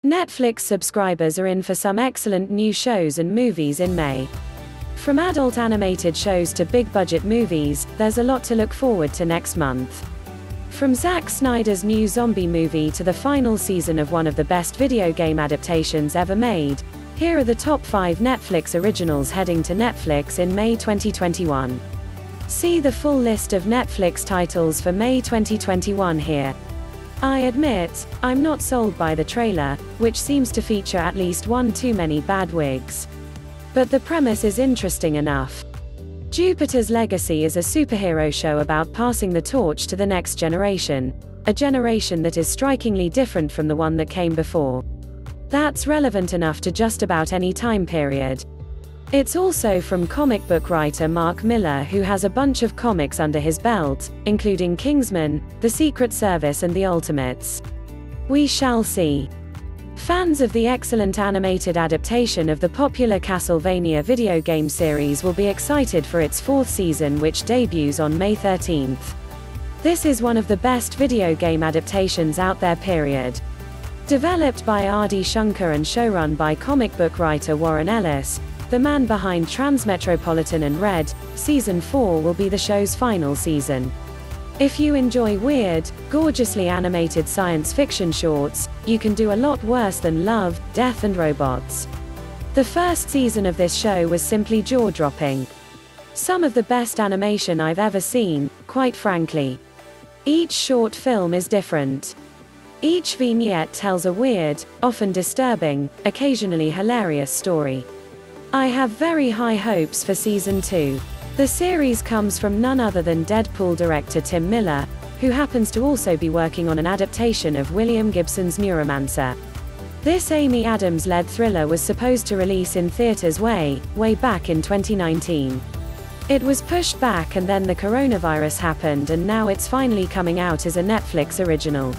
Netflix subscribers are in for some excellent new shows and movies in May. From adult animated shows to big-budget movies, there's a lot to look forward to next month. From Zack Snyder's new zombie movie to the final season of one of the best video game adaptations ever made, here are the top 5 Netflix originals heading to Netflix in May 2021. See the full list of Netflix titles for May 2021 here. I admit, I'm not sold by the trailer, which seems to feature at least one too many bad wigs. But the premise is interesting enough. Jupiter's Legacy is a superhero show about passing the torch to the next generation, a generation that is strikingly different from the one that came before. That's relevant enough to just about any time period. It's also from comic book writer Mark Millar, who has a bunch of comics under his belt, including Kingsman, The Secret Service and The Ultimates. We shall see. Fans of the excellent animated adaptation of the popular Castlevania video game series will be excited for its 4th season, which debuts on May 13th. This is one of the best video game adaptations out there, period. Developed by R.D. Shankar and showrun by comic book writer Warren Ellis, the man behind Transmetropolitan and Red, Season 4 will be the show's final season. If you enjoy weird, gorgeously animated science fiction shorts, you can do a lot worse than love, death and robots. The first season of this show was simply jaw-dropping. Some of the best animation I've ever seen, quite frankly. Each short film is different. Each vignette tells a weird, often disturbing, occasionally hilarious story. I have very high hopes for Season 2. The series comes from none other than Deadpool director Tim Miller, who happens to also be working on an adaptation of William Gibson's Neuromancer. This Amy Adams-led thriller was supposed to release in theaters way back in 2019. It was pushed back and then the coronavirus happened, and now it's finally coming out as a Netflix original.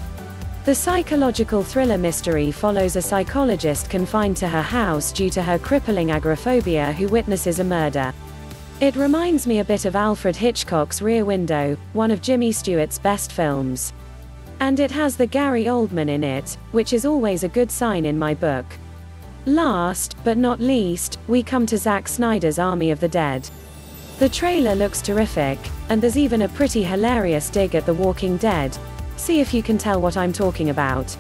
The psychological thriller mystery follows a psychologist confined to her house due to her crippling agoraphobia who witnesses a murder. It reminds me a bit of Alfred Hitchcock's Rear Window, one of Jimmy Stewart's best films. And it has the Gary Oldman in it, which is always a good sign in my book. Last, but not least, we come to Zack Snyder's Army of the Dead. The trailer looks terrific, and there's even a pretty hilarious dig at The Walking Dead. See if you can tell what I'm talking about.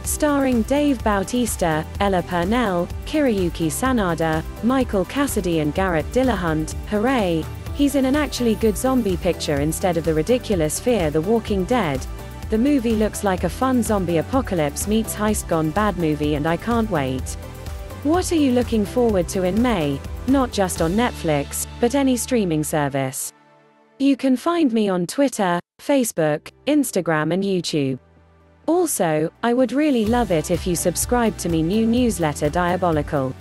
Starring Dave Bautista, Ella Purnell, Hiroyuki Sanada, Michael Cassidy and Garrett Dillahunt. Hooray! He's in an actually good zombie picture instead of the ridiculous Fear the Walking Dead. The movie looks like a fun zombie apocalypse meets heist gone bad movie, and I can't wait. What are you looking forward to in May? Not just on Netflix, but any streaming service. You can find me on Twitter, Facebook, Instagram and YouTube. Also, I would really love it if you subscribe to my new newsletter Diabolical.